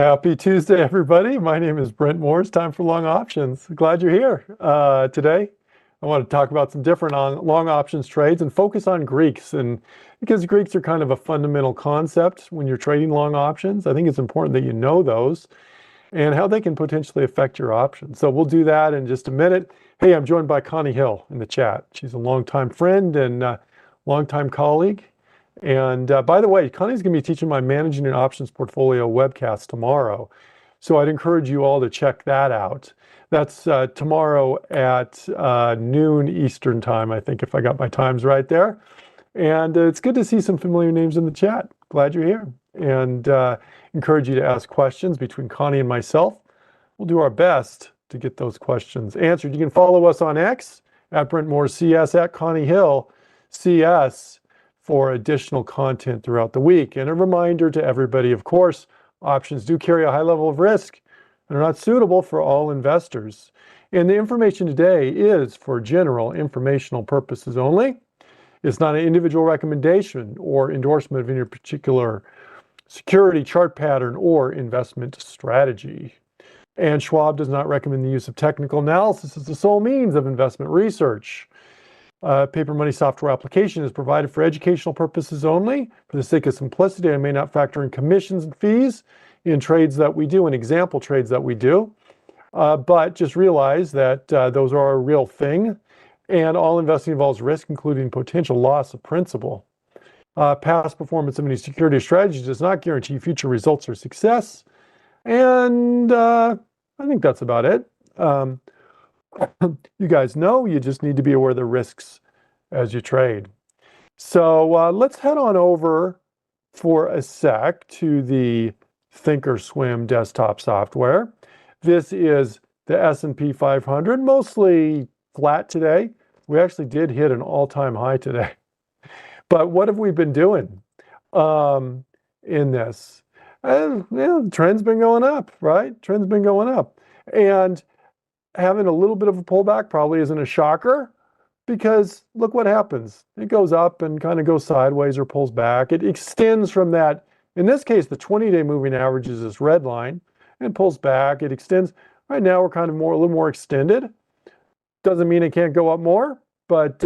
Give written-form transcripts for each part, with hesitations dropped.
Happy Tuesday, everybody. My name is Brent Moore. It's time for Long Options. Glad you're here. Today, I want to talk about some different long options trades and focus on Greeks. And because Greeks are kind of a fundamental concept when you're trading long options, I think it's important that you know those and how they can potentially affect your options. So we'll do that in just a minute. Hey, I'm joined by Connie Hill in the chat. She's a longtime friend and longtime colleague. And by the way, Connie's going to be teaching my Managing an Options Portfolio webcast tomorrow. So I'd encourage you all to check that out. That's tomorrow at noon Eastern time, I think, if I got my times right there. And it's good to see some familiar names in the chat. Glad you're here. And encourage you to ask questions between Connie and myself. We'll do our best to get those questions answered. You can follow us on X at Brent Moore CS, at Connie Hill CS, for additional content throughout the week. And a reminder to everybody, of course, options do carry a high level of risk and are not suitable for all investors. And the information today is for general informational purposes only. It's not an individual recommendation or endorsement of any particular security, chart pattern, or investment strategy. And Schwab does not recommend the use of technical analysis as the sole means of investment research. Paper money software application is provided for educational purposes only. For the sake of simplicity, I may not factor in commissions and fees in trades that we do, in example trades that we do. But just realize that those are a real thing. And all investing involves risk, including potential loss of principal. Past performance of any security or strategy does not guarantee future results or success. And I think that's about it. You guys know you just need to be aware of the risks as you trade. So let's head on over for a sec to the Thinkorswim desktop software. This is the S&P 500, mostly flat today. We actually did hit an all-time high today. But what have we been doing in this? The trend's been going up, right? Trend's been going up. And having a little bit of a pullback probably isn't a shocker, because look what happens. It goes up and kind of goes sideways or pulls back. It extends from that. In this case, the 20-day moving average is this red line and pulls back. It extends. Right now, we're kind of a little more extended. Doesn't mean it can't go up more, but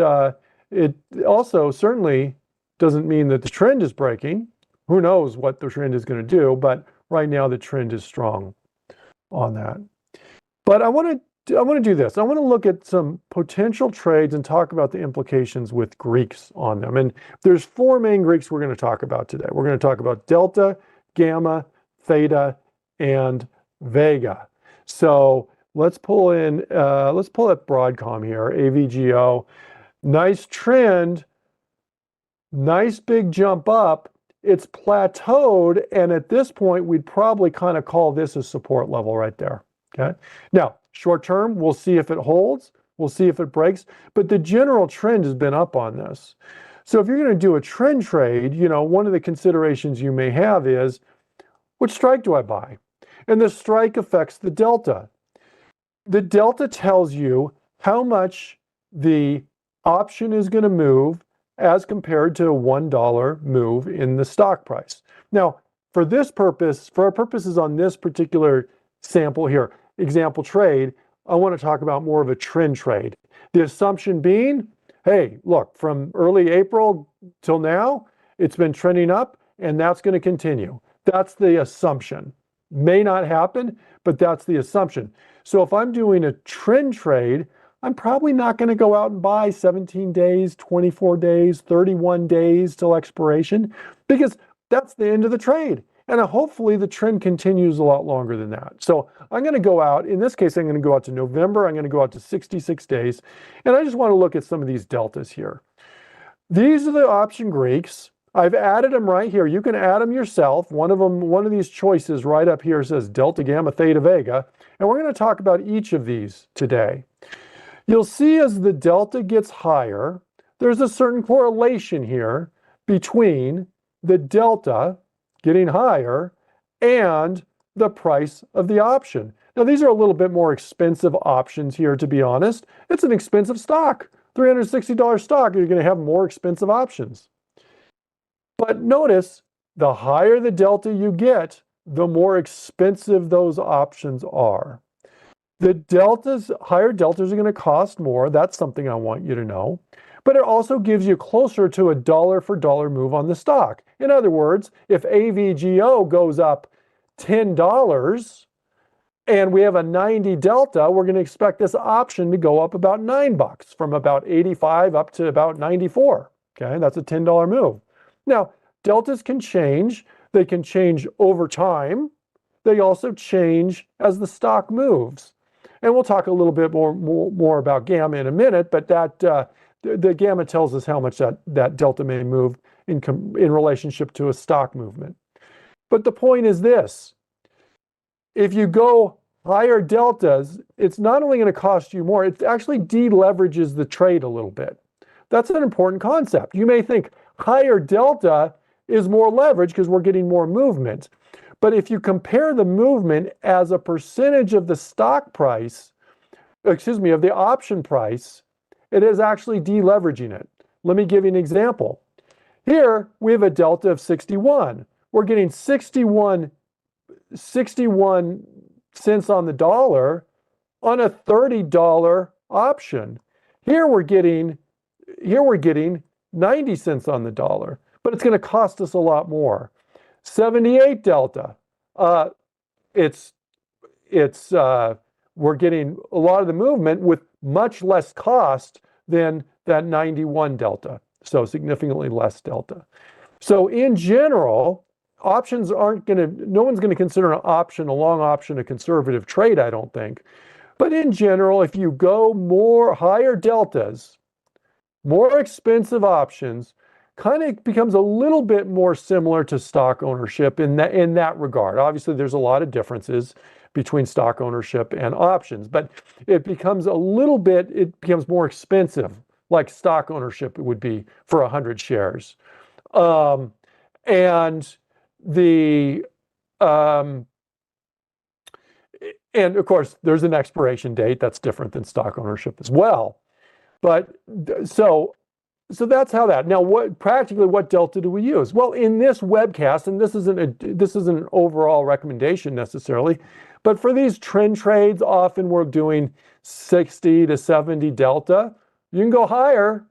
it also certainly doesn't mean that the trend is breaking. Who knows what the trend is going to do, but right now the trend is strong on that. But I want to do this. I want to look at some potential trades and talk about the implications with Greeks on them. And there's four main Greeks we're going to talk about today. We're going to talk about Delta, Gamma, Theta, and Vega. So let's pull up Broadcom here, AVGO. Nice trend, nice big jump up. It's plateaued, and at this point, we'd probably kind of call this a support level right there. Okay. Now, short term, we'll see if it holds. We'll see if it breaks. But the general trend has been up on this. So if you're going to do a trend trade, one of the considerations you may have is, which strike do I buy? And the strike affects the delta. The delta tells you how much the option is going to move as compared to a $1 move in the stock price. Now, for this purpose, for our purposes on this particular sample here, example trade, I want to talk about more of a trend trade. The assumption being, hey, look, from early April till now, it's been trending up, and that's going to continue. That's the assumption. May not happen, but that's the assumption. So if I'm doing a trend trade, I'm probably not going to go out and buy 17 days, 24 days, 31 days till expiration, because that's the end of the trade. And hopefully the trend continues a lot longer than that. So I'm going to go out, in this case, I'm going to go out to November. I'm going to go out to 66 days. And I just want to look at some of these deltas here. These are the option Greeks. I've added them right here. You can add them yourself. One of these choices right up here says Delta, Gamma, Theta, Vega. And we're going to talk about each of these today. You'll see as the delta gets higher, there's a certain correlation here between the delta getting higher and the price of the option. Now, these are a little bit more expensive options here, to be honest. It's an expensive stock, $360 stock. You're going to have more expensive options. But notice, the higher the delta you get, the more expensive those options are. The deltas, higher deltas are going to cost more. That's something I want you to know. But it also gives you closer to a dollar for dollar move on the stock. In other words, if AVGO goes up $10 and we have a 90 delta, we're going to expect this option to go up about $9, from about 85 up to about 94. Okay, that's a $10 move. Now, deltas can change. They can change over time. They also change as the stock moves. And we'll talk a little bit more about gamma in a minute, but that the gamma tells us how much that delta may move in relationship to a stock movement. But the point is this: if you go higher deltas, it's not only going to cost you more, it actually deleverages the trade a little bit. That's an important concept. You may think higher delta is more leverage because we're getting more movement. But if you compare the movement as a percentage of the stock price, excuse me, of the option price, it is actually deleveraging it. Let me give you an example. Here we have a delta of 61. We're getting 61 cents on the dollar on a $30 option. Here we're getting 90 cents on the dollar, but it's going to cost us a lot more. 78 delta. We're getting a lot of the movement with much less cost than that 91 delta. So significantly less delta. So in general, options aren't going to, no one's going to consider an option, a long option, a conservative trade, I don't think. But in general, if you go higher deltas, more expensive options, kind of becomes a little bit more similar to stock ownership in that regard. Obviously, there's a lot of differences between stock ownership and options, but it becomes more expensive, like stock ownership would be for 100 shares. And of course, there's an expiration date that's different than stock ownership as well. But so that's how that. Now, practically what delta do we use? Well, in this webcast, and this isn't an overall recommendation necessarily, but for these trend trades, often we're doing 60 to 70 delta. You can go higher,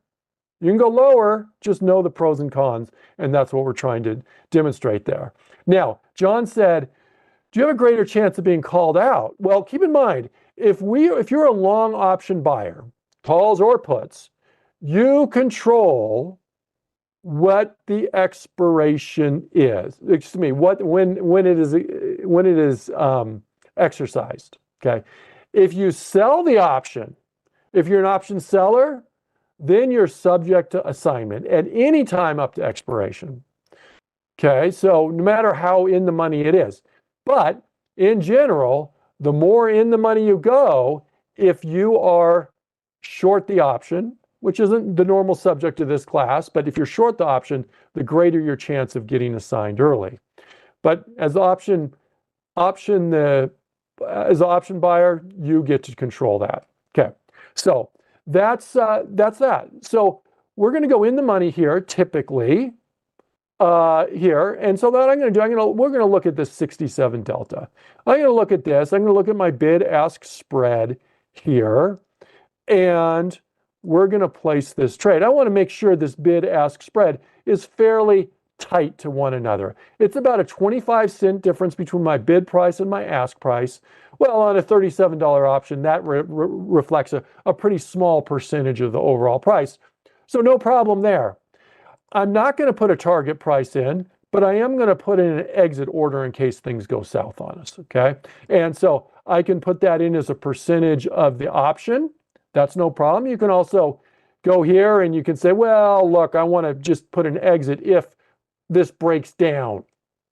you can go lower, just know the pros and cons, and that's what we're trying to demonstrate there. Now, John said, do you have a greater chance of being called out? Well, keep in mind, if you're a long option buyer, calls or puts, you control what the expiration is. Excuse me, when it is exercised. Okay, if you sell the option, if you're an option seller, then you're subject to assignment at any time up to expiration. Okay, so no matter how in the money it is, but in general, the more in the money you go, if you are short the option, which isn't the normal subject of this class, but if you're short the option, the greater your chance of getting assigned early. But as option buyer, you get to control that. Okay, so that's that. So we're going to go in the money here, typically here, and so that I'm going to do, we're going to look at this 67 delta. I'm going to look at this. I'm going to look at my bid-ask spread here, and we're going to place this trade. I want to make sure this bid-ask spread is fairly tight to one another. It's about a 25-cent difference between my bid price and my ask price. Well, on a $37 option, that reflects a pretty small percentage of the overall price. So no problem there. I'm not going to put a target price in, but I am going to put in an exit order in case things go south on us, okay? And so I can put that in as a percentage of the option. That's no problem. You can also go here and you can say, well, look, I want to just put an exit if this breaks down.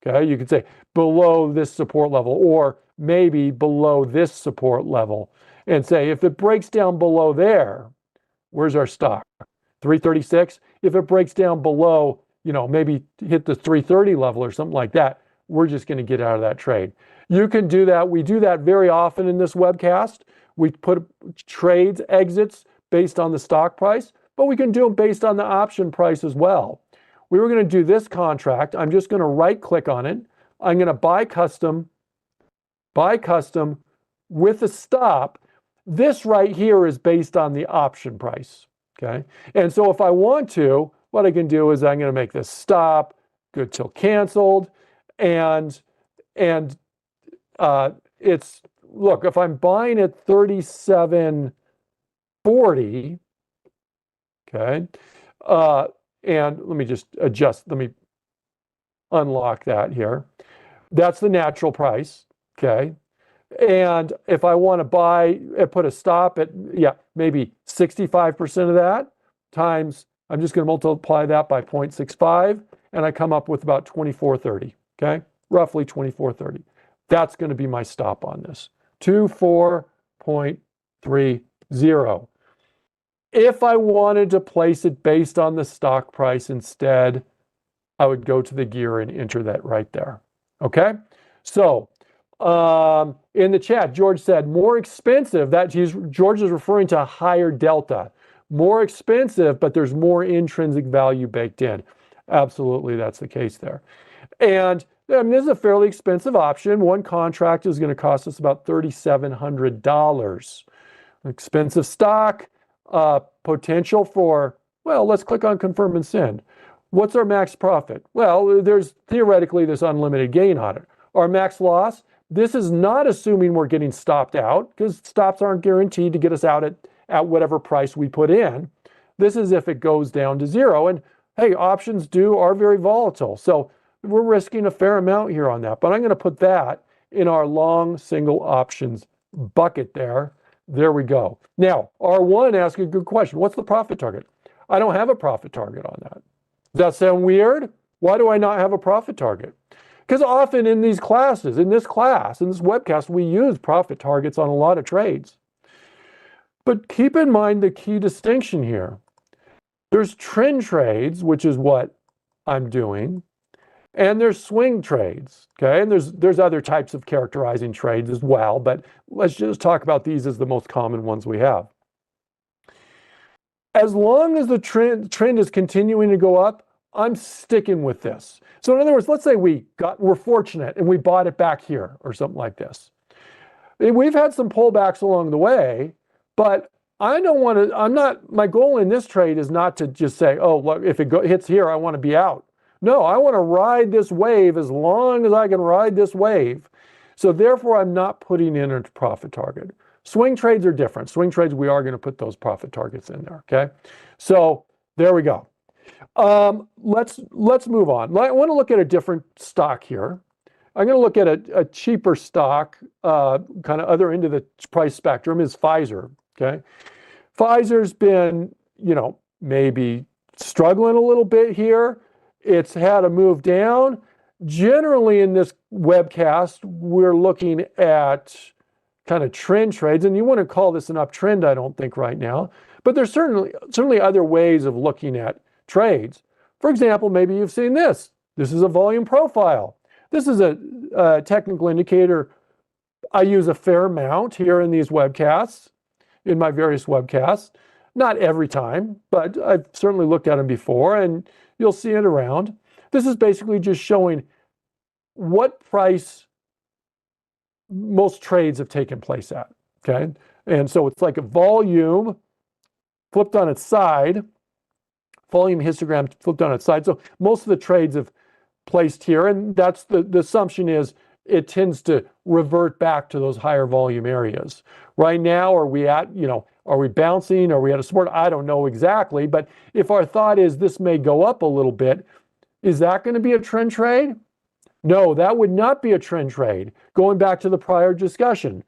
Okay, you could say below this support level, or maybe below this support level, and say if it breaks down below there, where's our stop? 336. If it breaks down below, maybe hit the 330 level or something like that, we're just going to get out of that trade. You can do that. We do that very often in this webcast. We put trades, exits based on the stock price, but we can do them based on the option price as well. We were going to do this contract. I'm just going to right click on it. I'm going to buy custom with a stop. This right here is based on the option price, okay? And so if I want to, what I can do is I'm going to make this stop, good till canceled, and it's, look, if I'm buying at 37.40, okay, and let me just adjust, let me unlock that here. That's the natural price, okay? And if I want to buy, put a stop at, yeah, maybe 65% of that times, I'm just going to multiply that by 0.65, and I come up with about 24.30, okay? Roughly 24.30. That's going to be my stop on this, 24.30. If I wanted to place it based on the stock price instead, I would go to the gear and enter that right there, okay? So, in the chat, George said, more expensive. George is referring to a higher delta. More expensive, but there's more intrinsic value baked in. Absolutely, that's the case there. And I mean, this is a fairly expensive option. One contract is going to cost us about $3,700. Expensive stock, potential for, well, let's click on confirm and send. What's our max profit? Well, there's theoretically this unlimited gain on it. Our max loss, this is not assuming we're getting stopped out, because stops aren't guaranteed to get us out at whatever price we put in. This is if it goes down to zero. And hey, options are very volatile. So we're risking a fair amount here on that. But I'm going to put that in our long single options bucket there. There we go. Now, R1 asks a good question. What's the profit target? I don't have a profit target on that. Does that sound weird? Why do I not have a profit target? Because often in these classes, in this webcast, we use profit targets on a lot of trades. But keep in mind the key distinction here. There's trend trades, which is what I'm doing, and there's swing trades, okay? And there's other types of characterizing trades as well, but let's just talk about these as the most common ones we have. As long as the trend is continuing to go up, I'm sticking with this. So in other words, let's say we're fortunate and we bought it back here or something like this. We've had some pullbacks along the way, but I don't want to, my goal in this trade is not to just say, oh, look, if it hits here, I want to be out. No, I want to ride this wave as long as I can ride this wave. So therefore, I'm not putting in a profit target. Swing trades are different. Swing trades, we are going to put those profit targets in there, okay? So there we go. Let's move on. I want to look at a different stock here. I'm going to look at a cheaper stock, kind of other end of the price spectrum is Pfizer, okay? Pfizer's been, maybe struggling a little bit here. It's had a move down. Generally in this webcast, we're looking at kind of trend trades, and you wouldn't call this an uptrend, I don't think, right now. But there's certainly other ways of looking at trades. For example, maybe you've seen this. This is a volume profile. This is a technical indicator I use a fair amount here in these webcasts, in my various webcasts. Not every time, but I've certainly looked at them before, and you'll see it around. This is basically just showing what price most trades have taken place at, okay? And so it's like a volume flipped on its side, volume histogram flipped on its side. So most of the trades have placed here, and that's the assumption is it tends to revert back to those higher volume areas. Right now, are we bouncing? Are we at a support? I don't know exactly, but if our thought is this may go up a little bit, is that going to be a trend trade? No, that would not be a trend trade. Going back to the prior discussion,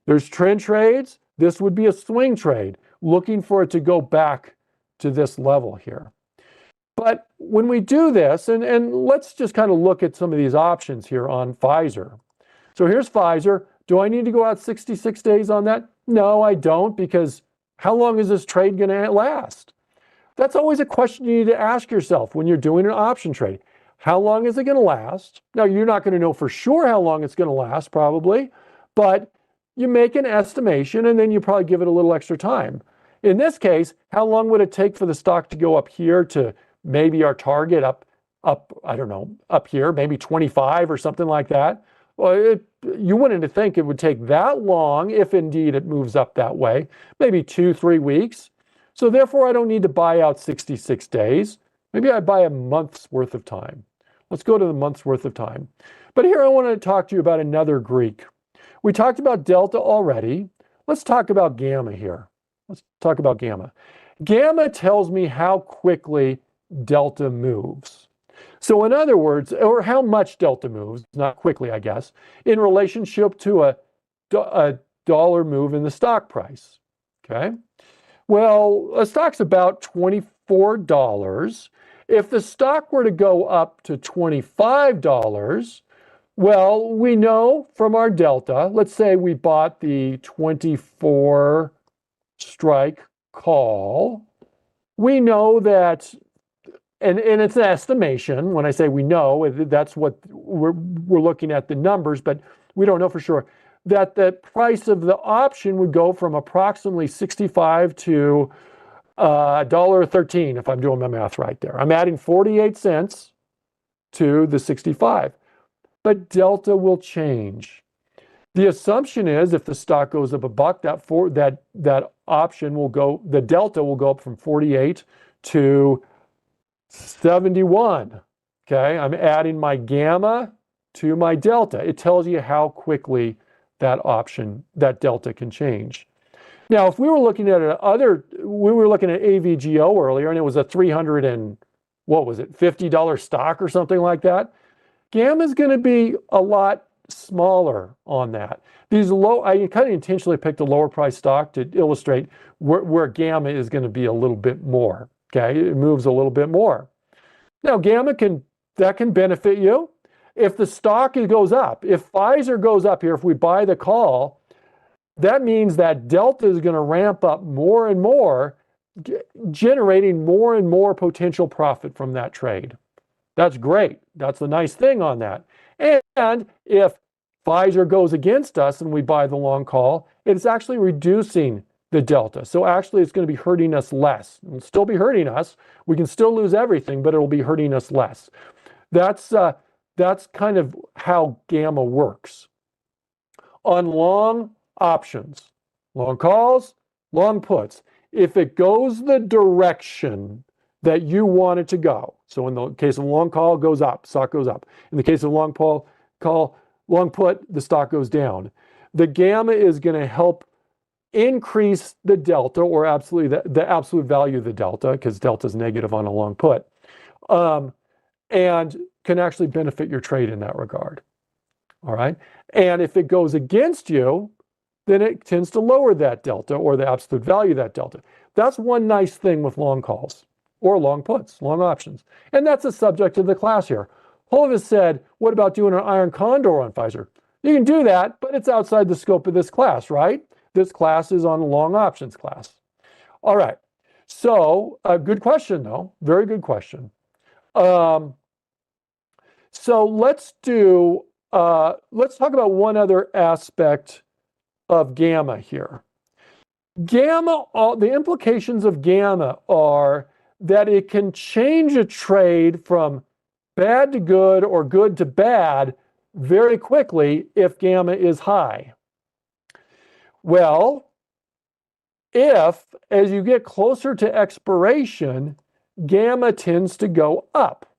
there's trend trades. This would be a swing trade, looking for it to go back to this level here. But when we do this, and let's just kind of look at some of these options here on Pfizer. So here's Pfizer. Do I need to go out 66 days on that? No, I don't, because how long is this trade going to last? That's always a question you need to ask yourself when you're doing an option trade. How long is it going to last? Now, you're not going to know for sure how long it's going to last, probably, but you make an estimation and then you probably give it a little extra time. In this case, how long would it take for the stock to go up here to maybe our target up up, I don't know, up here, maybe 25 or something like that. Well, you wouldn't think it would take that long if indeed it moves up that way, maybe 2-3 weeks. So therefore, I don't need to buy out 66 days. Maybe I buy a month's worth of time. Let's go to the month's worth of time. But here I want to talk to you about another Greek. We talked about delta already. Let's talk about gamma here. Let's talk about gamma. Gamma tells me how quickly delta moves. So in other words, or how much delta moves, not quickly, I guess, in relationship to a dollar move in the stock price. Okay. Well, a stock's about $24. If the stock were to go up to $25, well, we know from our delta, let's say we bought the 24 strike call. We know that, and it's an estimation. When I say we know, that's what we're looking at the numbers, but we don't know for sure, that the price of the option would go from approximately 65 to $1.13, if I'm doing my math right there. I'm adding 48 cents to the 65, but delta will change. The assumption is if the stock goes up a buck, that option will go, the delta will go up from 48 to 71. Okay, I'm adding my gamma to my delta. It tells you how quickly that option, that delta can change. Now, if we were looking at we were looking at AVGO earlier, and it was a $50 stock or something like that. Gamma is going to be a lot smaller on that. I kind of intentionally picked a lower price stock to illustrate where gamma is going to be a little bit more. Okay, it moves a little bit more. Now, gamma can benefit you if the stock goes up. If Pfizer goes up here, if we buy the call, that means that delta is going to ramp up more and more, generating more and more potential profit from that trade. That's great. That's the nice thing on that. And if Pfizer goes against us and we buy the long call, it's actually reducing the delta. So actually it's going to be hurting us less. It'll still be hurting us. We can still lose everything, but it'll be hurting us less. That's kind of how gamma works. On long options, long calls, long puts, if it goes the direction that you want it to go, so in the case of long call, it goes up, stock goes up. In the case of long put, the stock goes down. The gamma is going to help increase the delta, or absolutely the absolute value of the delta, because delta is negative on a long put, and can actually benefit your trade in that regard. All right. And if it goes against you, then it tends to lower that delta, or the absolute value of that delta. That's one nice thing with long calls or long puts, long options. And that's the subject of the class here. Hovis said, what about doing an iron condor on Pfizer? You can do that, but it's outside the scope of this class, right? This class is on long options class. All right. So a good question, though. Very good question. So let's talk about one other aspect of gamma here. Gamma, the implications of gamma are that it can change a trade from bad to good or good to bad very quickly if gamma is high. Well, if as you get closer to expiration, gamma tends to go up.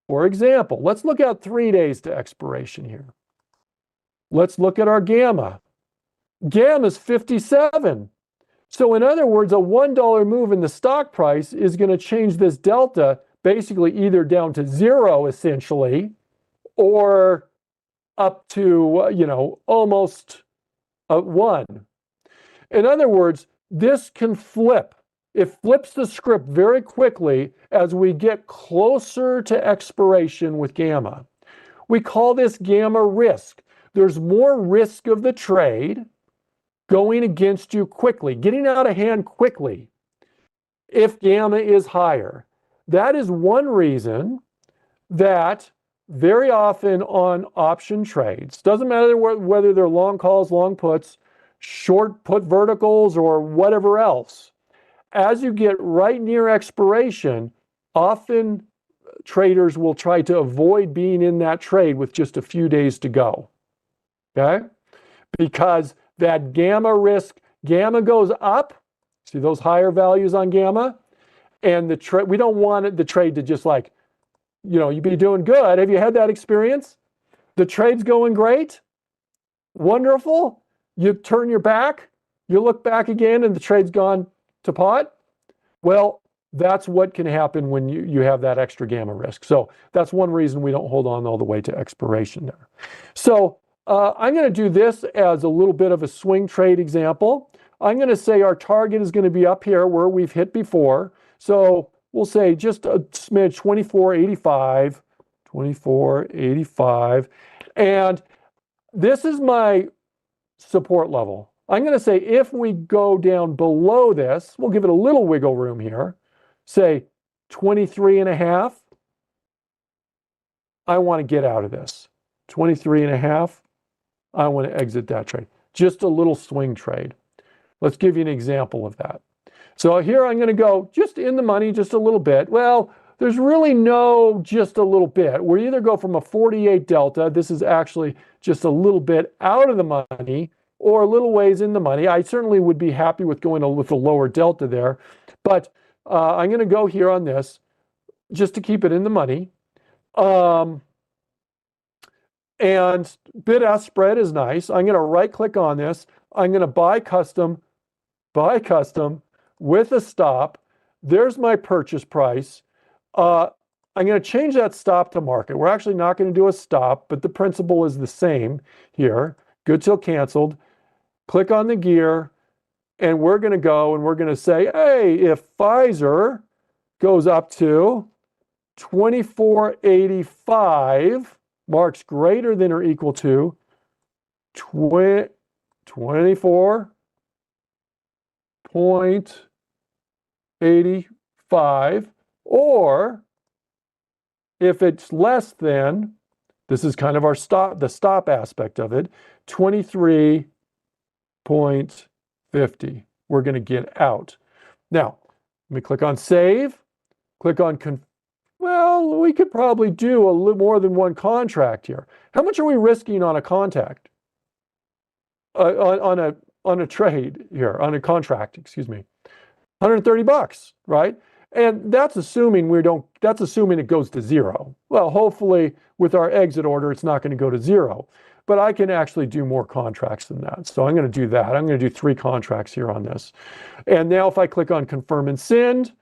For example, let's look at 3 days to expiration here. Let's look at our gamma. Gamma is 57. So in other words, a $1 move in the stock price is going to change this delta basically either down to 0 essentially, or up to, almost 1. In other words, this can flip. It flips the script very quickly as we get closer to expiration with gamma. We call this gamma risk. There's more risk of the trade going against you quickly, getting out of hand quickly, if gamma is higher. That is one reason that very often on option trades, doesn't matter whether they're long calls, long puts, short put verticals, or whatever else, as you get right near expiration, often traders will try to avoid being in that trade with just a few days to go. Okay? Because that gamma risk, gamma goes up. See those higher values on gamma? And we don't want the trade to just like, you'd be doing good. Have you had that experience? The trade's going great. Wonderful. You turn your back, you look back again, and the trade's gone to pot. Well, that's what can happen when you have that extra gamma risk. So that's one reason we don't hold on all the way to expiration there. So I'm going to do this as a little bit of a swing trade example. I'm going to say our target is going to be up here where we've hit before. So we'll say just a smidge, 24.85, 24.85. And this is my support level. I'm going to say if we go down below this, we'll give it a little wiggle room here, say 23.5. I want to get out of this. 23.5. I want to exit that trade. Just a little swing trade. Let's give you an example of that. So here I'm going to go just in the money, just a little bit. Well, there's really no just a little bit. We either go from a 48 delta, this is actually just a little bit out of the money, or a little ways in the money. I certainly would be happy with going with a lower delta there, but I'm going to go here on this just to keep it in the money. And bid-ask spread is nice. I'm going to right-click on this. I'm going to buy custom with a stop. There's my purchase price. I'm going to change that stop to market. We're actually not going to do a stop, but the principle is the same here. Good till canceled. Click on the gear, and we're going to go and we're going to say, hey, if Pfizer goes up to 24.85, marks greater than or equal to 24.85, or if it's less than, this is kind of our stop, the stop aspect of it, 23.50. We're going to get out. Now, let me click on save, click on well, we could probably do a little more than one contract here. How much are we risking on a contract? On a trade here, on a contract, excuse me. $130, right? And that's assuming that's assuming it goes to zero. Well, hopefully with our exit order, it's not going to go to zero, but I can actually do more contracts than that. So I'm going to do that. I'm going to do 3 contracts here on this. And now if I click on confirm and send,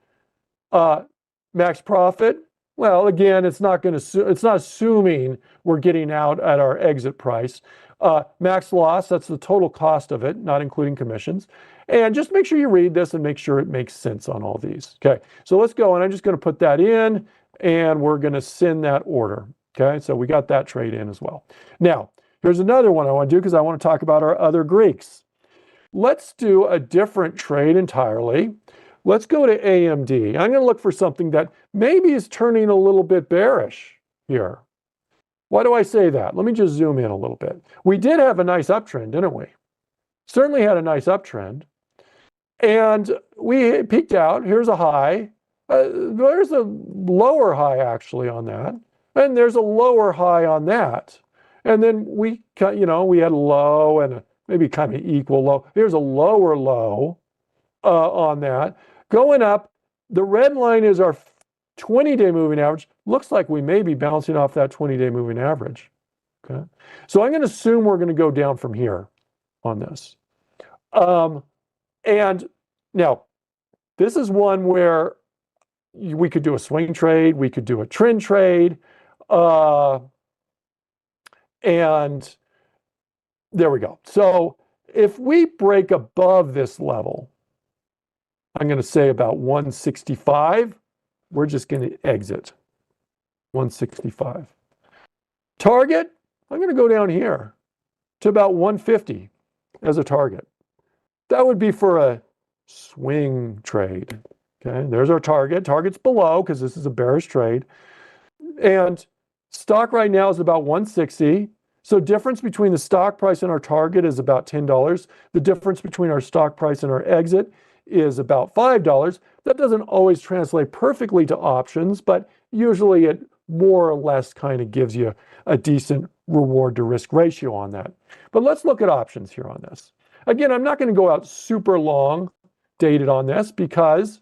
max profit, well, again, it's not assuming we're getting out at our exit price. Max loss, that's the total cost of it, not including commissions. And just make sure you read this and make sure it makes sense on all these. Okay, so let's go, and I'm just going to put that in, and we're going to send that order. Okay, so we got that trade in as well. Now, here's another one I want to do because I want to talk about our other Greeks. Let's do a different trade entirely. Let's go to AMD. I'm going to look for something that maybe is turning a little bit bearish here. Why do I say that? Let me just zoom in a little bit. We did have a nice uptrend, didn't we? Certainly had a nice uptrend. And we peaked out. Here's a high. There's a lower high actually on that. And there's a lower high on that. And then we had a low and maybe kind of equal low. Here's a lower low on that. Going up, the red line is our 20-day moving average. Looks like we may be bouncing off that 20-day moving average. Okay, so I'm going to assume we're going to go down from here on this. And now, this is one where we could do a swing trade, we could do a trend trade, and there we go. So if we break above this level, I'm going to say about 165, we're just going to exit 165. Target, I'm going to go down here to about 150 as a target. That would be for a swing trade. Okay, there's our target. Target's below because this is a bearish trade. And stock right now is about 160. So difference between the stock price and our target is about $10. The difference between our stock price and our exit is about $5. That doesn't always translate perfectly to options, but usually it more or less kind of gives you a decent reward to risk ratio on that. But let's look at options here on this. Again, I'm not going to go out super long dated on this because,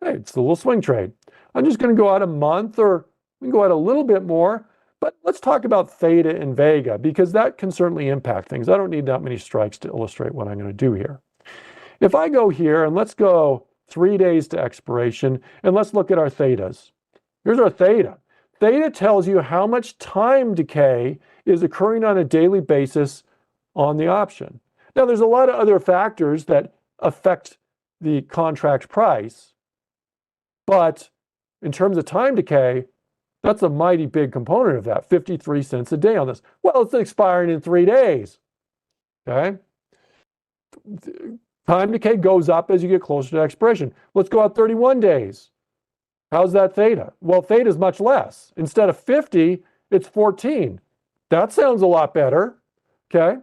hey, it's a little swing trade. I'm just going to go out a month, or we can go out a little bit more. But let's talk about theta and vega, because that can certainly impact things. I don't need that many strikes to illustrate what I'm going to do here. If I go here, and let's go 3 days to expiration, and let's look at our thetas. Here's our theta. Theta tells you how much time decay is occurring on a daily basis on the option. Now, there's a lot of other factors that affect the contract price, but in terms of time decay, that's a mighty big component of that, 53 cents a day on this. Well, it's expiring in 3 days, okay? Time decay goes up as you get closer to expiration. Let's go out 31 days. How's that theta? Well, theta is much less. Instead of 50, it's 14. That sounds a lot better, okay?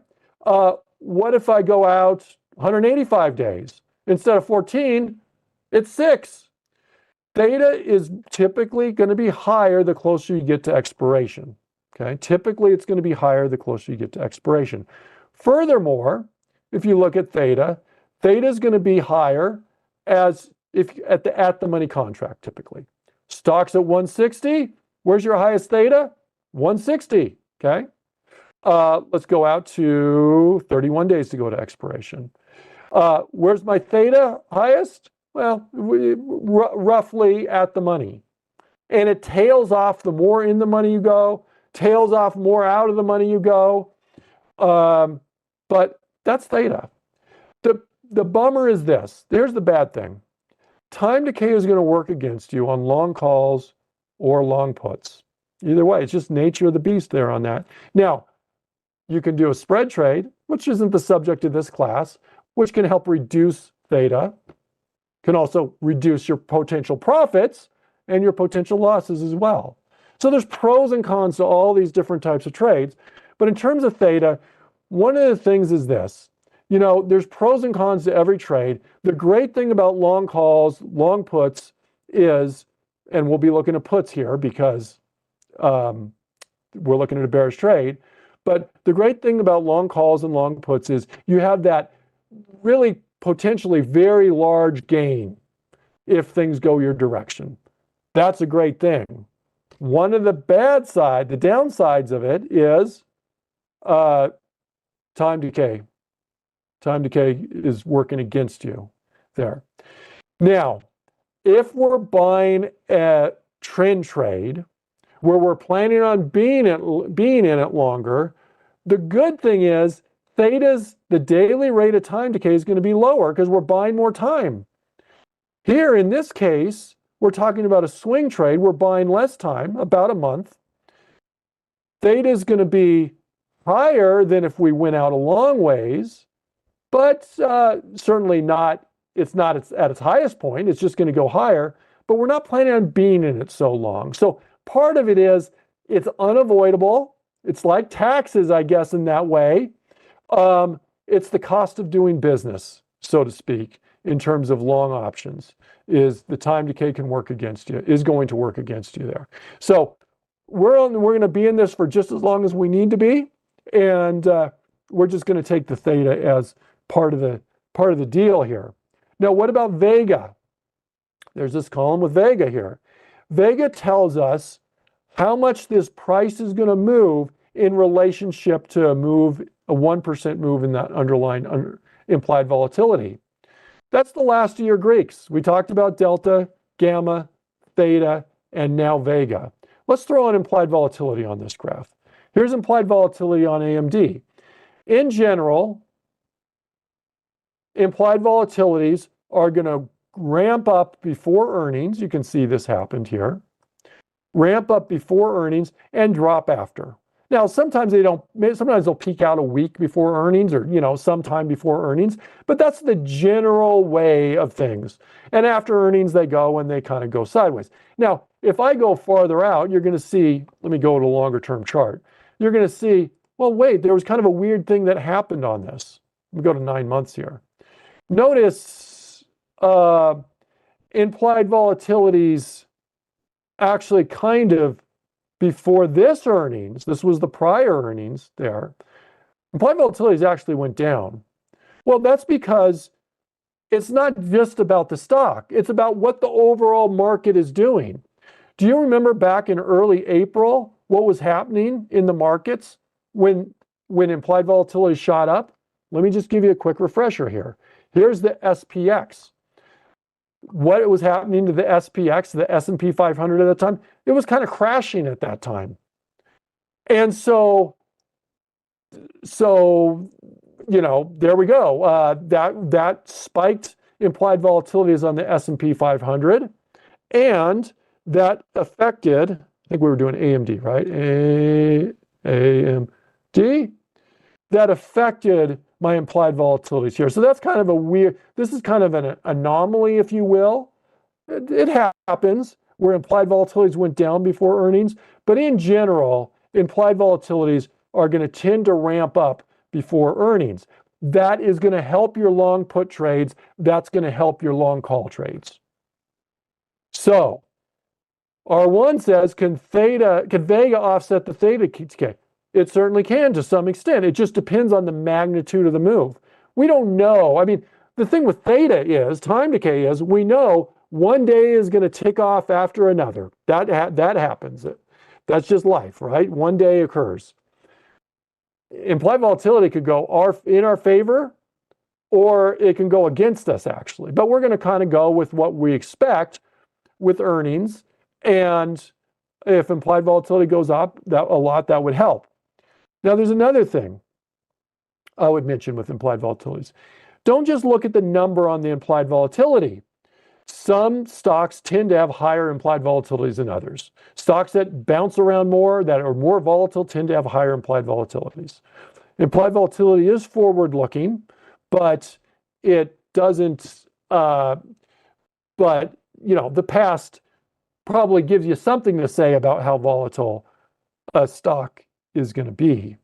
What if I go out 185 days? Instead of 14, it's 6. Theta is typically going to be higher the closer you get to expiration, okay? Typically, it's going to be higher the closer you get to expiration. Furthermore, if you look at theta, theta is going to be higher as if at the money contract typically. Stocks at 160, where's your highest theta? 160, okay? Let's go out to 31 days to go to expiration. Where's my theta highest? Well, roughly at the money. And it tails off the more in the money you go, tails off more out of the money you go. But that's theta. The bummer is this. Here's the bad thing. Time decay is going to work against you on long calls or long puts. Either way, it's just nature of the beast there on that. Now, you can do a spread trade, which isn't the subject of this class, which can help reduce theta, can also reduce your potential profits and your potential losses as well. So there's pros and cons to all these different types of trades. But in terms of theta, one of the things is this. You know, there's pros and cons to every trade. The great thing about long calls, long puts is, and we'll be looking at puts here because we're looking at a bearish trade, but the great thing about long calls and long puts is you have that really potentially very large gain if things go your direction. That's a great thing. One of the the downsides of it is time decay. Time decay is working against you there. Now, if we're buying a trend trade where we're planning on being in it longer, the good thing is the daily rate of time decay is going to be lower because we're buying more time. Here in this case, we're talking about a swing trade. We're buying less time, about a month. Theta is going to be higher than if we went out a long ways, but certainly not, it's not at its highest point. It's just going to go higher, but we're not planning on being in it so long. So part of it is it's unavoidable. It's like taxes, I guess, in that way. It's the cost of doing business, so to speak, in terms of long options, is the time decay can work against you, is going to work against you there. So we're going to be in this for just as long as we need to be, and we're just going to take the theta as part of the deal here. Now, what about vega? There's this column with vega here. Vega tells us how much this price is going to move in relationship to a 1% move in that underlying implied volatility. That's the last of your Greeks. We talked about delta, gamma, theta, and now vega. Let's throw an implied volatility on this graph. Here's implied volatility on AMD. In general, implied volatilities are going to ramp up before earnings. You can see this happened here. Ramp up before earnings and drop after. Now, sometimes they'll peak out a week before earnings or, sometime before earnings, but that's the general way of things. And after earnings, they go and they kind of go sideways. Now, if I go farther out, you're going to see, let me go to a longer term chart. You're going to see, well, wait, there was kind of a weird thing that happened on this. Let me go to 9 months here. Notice implied volatilities actually kind of before this earnings, this was the prior earnings there, implied volatilities actually went down. Well, that's because it's not just about the stock, it's about what the overall market is doing. Do you remember back in early April what was happening in the markets when implied volatility shot up? Let me just give you a quick refresher here. Here's the SPX. What was happening to the SPX, the S&P 500 at that time? It was kind of crashing at that time. And so there we go. That spiked implied volatilities on the S&P 500, and that affected, I think we were doing AMD, right? AMD. That affected my implied volatilities here. So that's kind of a weird, this is kind of an anomaly, if you will. It happens where implied volatilities went down before earnings, but in general, implied volatilities are going to tend to ramp up before earnings. That is going to help your long put trades. That's going to help your long call trades. So R1 says, can Vega offset the theta decay? It certainly can to some extent. It just depends on the magnitude of the move. We don't know. I mean, the thing with theta is, time decay is, we know one day is going to tick off after another. That happens. That's just life, right? One day occurs. Implied volatility could go in our favor, or it can go against us, actually. But we're going to kind of go with what we expect with earnings. And if implied volatility goes up a lot, that would help. Now, there's another thing I would mention with implied volatilities. Don't just look at the number on the implied volatility. Some stocks tend to have higher implied volatilities than others. Stocks that bounce around more, that are more volatile, tend to have higher implied volatilities. Implied volatility is forward-looking, but it doesn't, the past probably gives you something to say about how volatile a stock is going to be.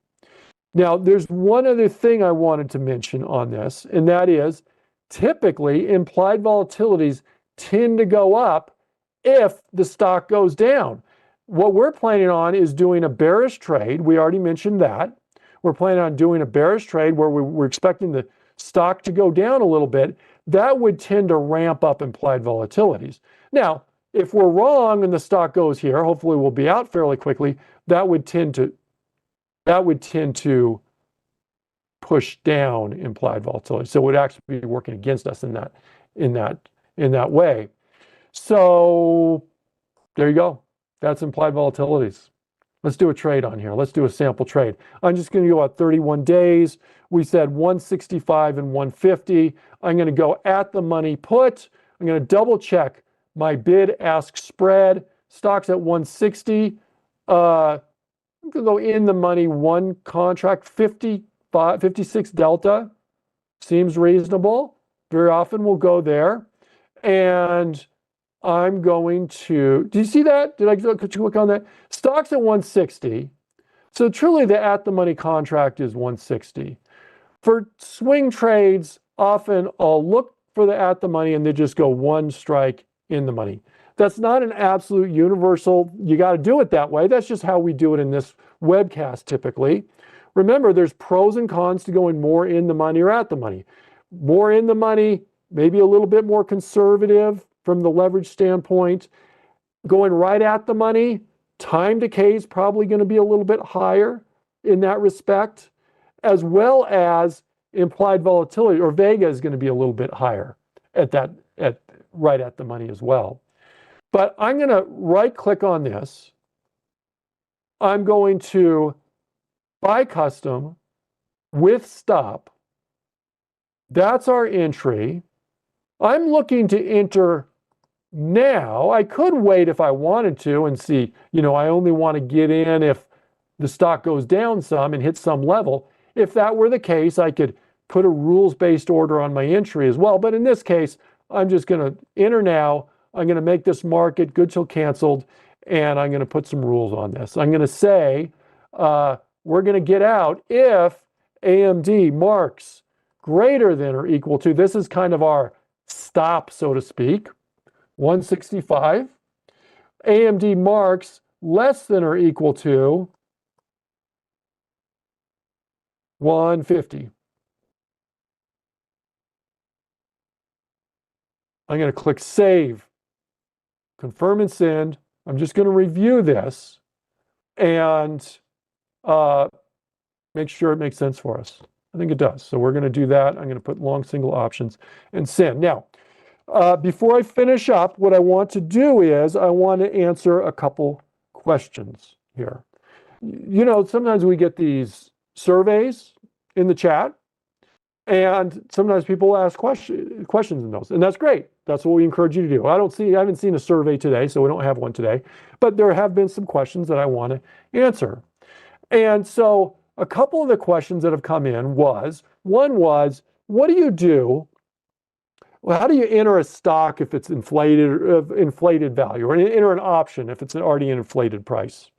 Now, there's one other thing I wanted to mention on this, and that is typically implied volatilities tend to go up if the stock goes down. What we're planning on is doing a bearish trade. We already mentioned that. We're planning on doing a bearish trade where we're expecting the stock to go down a little bit. That would tend to ramp up implied volatilities. Now, if we're wrong and the stock goes here, hopefully we'll be out fairly quickly, that would tend to push down implied volatility. So it would actually be working against us in that way. So there you go. That's implied volatilities. Let's do a trade on here. Let's do a sample trade. I'm just going to go at 31 days. We said 165 and 150. I'm going to go at the money put. I'm going to double check my bid-ask spread. Stock's at 160. I'm going to go in the money one contract, 56 delta. Seems reasonable. Very often we'll go there. And I'm going to, do you see that? Did I click on that? Stock's at 160. So truly the at the money contract is 160. For swing trades, often I'll look for the at the money and they just go one strike in the money. That's not an absolute universal, you got to do it that way. That's just how we do it in this webcast typically. Remember, there's pros and cons to going more in the money or at the money. More in the money, maybe a little bit more conservative from the leverage standpoint. Going right at the money, time decay is probably going to be a little bit higher in that respect, as well as implied volatility, or Vega is going to be a little bit higher right at the money as well. But I'm going to right click on this. I'm going to buy custom with stop. That's our entry. I'm looking to enter now. I could wait if I wanted to and see, I only want to get in if the stock goes down some and hits some level. If that were the case, I could put a rules-based order on my entry as well. But in this case, I'm just going to enter now. I'm going to make this market good till canceled, and I'm going to put some rules on this. I'm going to say we're going to get out if AMD marks greater than or equal to, this is kind of our stop, so to speak, 165. AMD marks less than or equal to 150. I'm going to click Save, confirm and send. I'm just going to review this and make sure it makes sense for us. I think it does. So we're going to do that. I'm going to put long single options and send. Now, before I finish up, what I want to do is I want to answer a couple questions here. You know, sometimes we get these surveys in the chat, and sometimes people ask questions in those, and that's great. That's what we encourage you to do. I haven't seen a survey today, so we don't have one today, but there have been some questions that I want to answer. And so a couple of the questions that have come in one was, what do you do? Well, how do you enter a stock if it's inflated value, or enter an option if it's already an inflated price?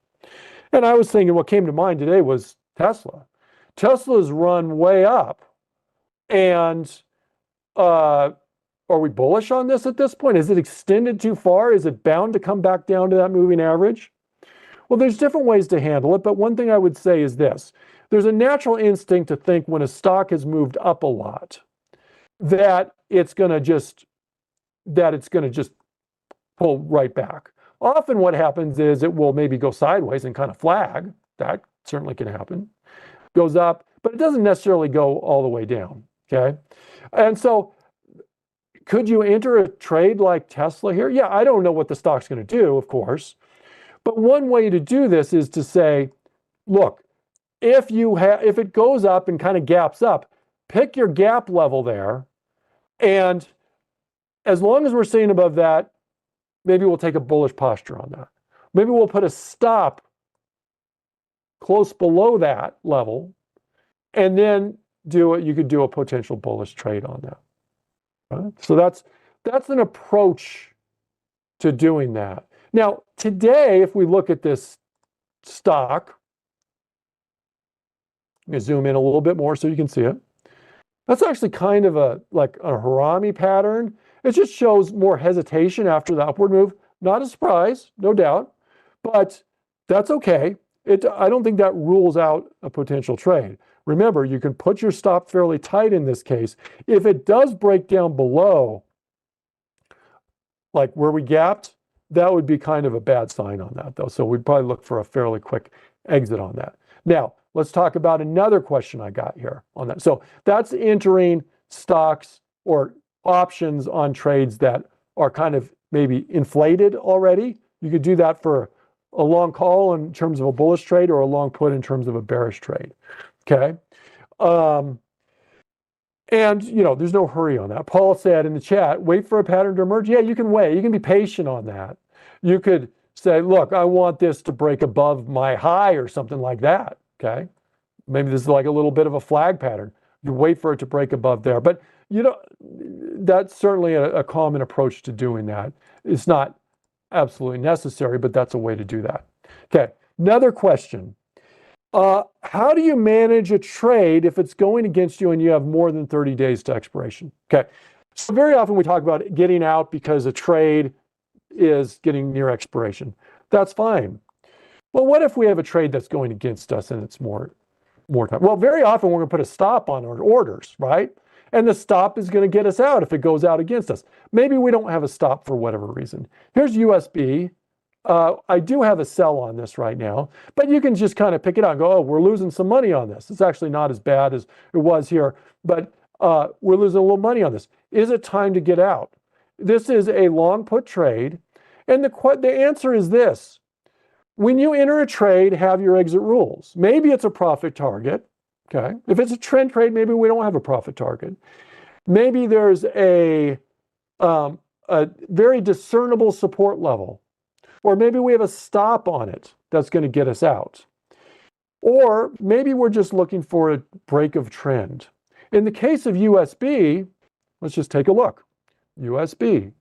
And I was thinking what came to mind today was Tesla. Tesla's run way up. And are we bullish on this at this point? Is it extended too far? Is it bound to come back down to that moving average? Well, there's different ways to handle it, but one thing I would say is this. There's a natural instinct to think when a stock has moved up a lot, that it's going to just pull right back. Often what happens is it will maybe go sideways and kind of flag. That certainly can happen. Goes up, but it doesn't necessarily go all the way down. Okay. And so could you enter a trade like Tesla here? Yeah, I don't know what the stock's going to do, of course. But one way to do this is to say, look, if it goes up and kind of gaps up, pick your gap level there. And as long as we're staying above that, maybe we'll take a bullish posture on that. Maybe we'll put a stop close below that level, and then you could do a potential bullish trade on that. Right? So that's an approach to doing that. Now, today, if we look at this stock, I'm going to zoom in a little bit more so you can see it. That's actually kind of like a Harami pattern. It just shows more hesitation after the upward move. Not a surprise, no doubt, but that's okay. I don't think that rules out a potential trade. Remember, you can put your stop fairly tight in this case. If it does break down below, like where we gapped, that would be kind of a bad sign on that, though. So we'd probably look for a fairly quick exit on that. Now, let's talk about another question I got here on that. So that's entering stocks or options on trades that are kind of maybe inflated already. You could do that for a long call in terms of a bullish trade or a long put in terms of a bearish trade. Okay. And, there's no hurry on that. Paul said in the chat, wait for a pattern to emerge. Yeah, you can wait. You can be patient on that. You could say, look, I want this to break above my high or something like that. Okay. Maybe this is like a little bit of a flag pattern. You wait for it to break above there. But, that's certainly a common approach to doing that. It's not absolutely necessary, but that's a way to do that. Okay. Another question. How do you manage a trade if it's going against you and you have more than 30 days to expiration? Okay. So very often we talk about getting out because a trade is getting near expiration. That's fine. Well, what if we have a trade that's going against us and it's more time? Well, very often we're going to put a stop on our orders, right? And the stop is going to get us out if it goes out against us. Maybe we don't have a stop for whatever reason. Here's USB. I do have a sell on this right now, but you can just kind of pick it out and go, oh, we're losing some money on this. It's actually not as bad as it was here, but we're losing a little money on this. Is it time to get out? This is a long put trade. And the answer is this. When you enter a trade, have your exit rules. Maybe it's a profit target. Okay. If it's a trend trade, maybe we don't have a profit target. Maybe there's a very discernible support level. Or maybe we have a stop on it that's going to get us out. Or maybe we're just looking for a break of trend. In the case of USB, let's just take a look. USB.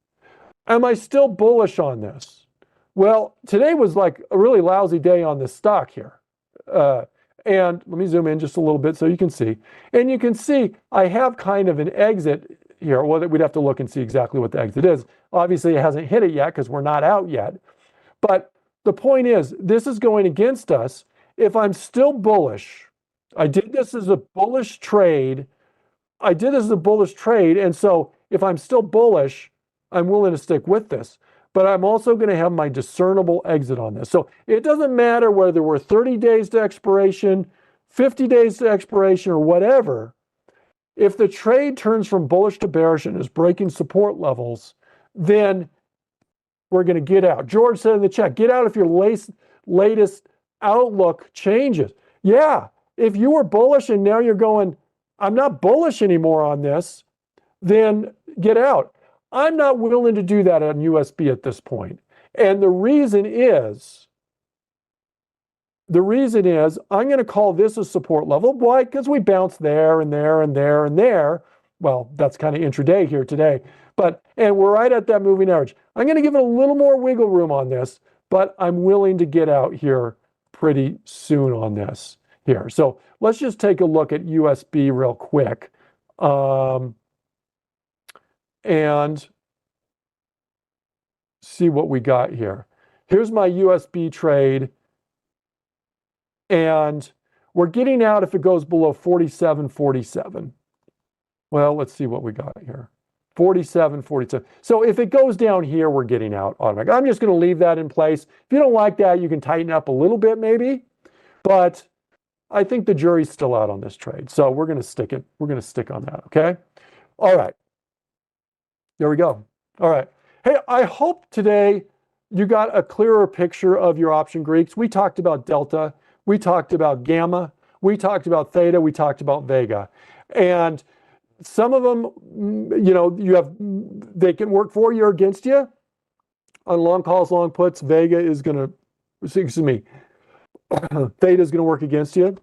Am I still bullish on this? Well, today was like a really lousy day on this stock here. And let me zoom in just a little bit so you can see. And you can see I have kind of an exit here. Well, we'd have to look and see exactly what the exit is. Obviously, it hasn't hit it yet because we're not out yet. But the point is, this is going against us. If I'm still bullish, I did this as a bullish trade. And so if I'm still bullish, I'm willing to stick with this. But I'm also going to have my discernible exit on this. So it doesn't matter whether we're 30 days to expiration, 50 days to expiration, or whatever. If the trade turns from bullish to bearish and is breaking support levels, then we're going to get out. George said in the chat, get out if your latest outlook changes. Yeah, if you were bullish and now you're going, I'm not bullish anymore on this, then get out. I'm not willing to do that on USB at this point. And the reason is I'm going to call this a support level. Why? Because we bounced there and there and there and there. Well, that's kind of intraday here today. And we're right at that moving average. I'm going to give it a little more wiggle room on this, but I'm willing to get out here pretty soon on this here. So let's just take a look at USB real quick. And see what we got here. Here's my USB trade. And we're getting out if it goes below 47.47. Well, let's see what we got here. 47.47. So if it goes down here, we're getting out automatically. I'm just going to leave that in place. If you don't like that, you can tighten up a little bit maybe. But I think the jury's still out on this trade. So we're going to stick it. We're going to stick on that, okay? All right. There we go. All right. Hey, I hope today you got a clearer picture of your option Greeks. We talked about delta. We talked about gamma. We talked about theta. We talked about vega. And some of them, they can work for you or against you. On long calls, long puts, theta is going to work against you.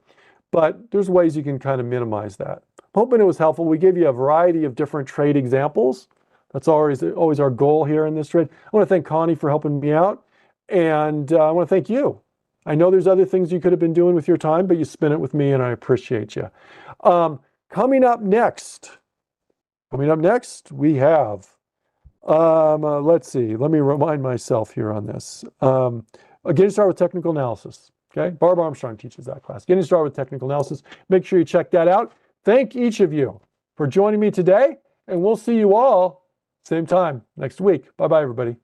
But there's ways you can kind of minimize that. Hoping it was helpful. We gave you a variety of different trade examples. That's always our goal here in this trade. I want to thank Connie for helping me out. And I want to thank you. I know there's other things you could have been doing with your time, but you spent it with me and I appreciate you. Coming up next, we have, let's see, let me remind myself here on this. Getting started with technical analysis. Okay, Barb Armstrong teaches that class. Getting started with technical analysis. Make sure you check that out. Thank each of you for joining me today, and we'll see you all same time next week. Bye-bye, everybody.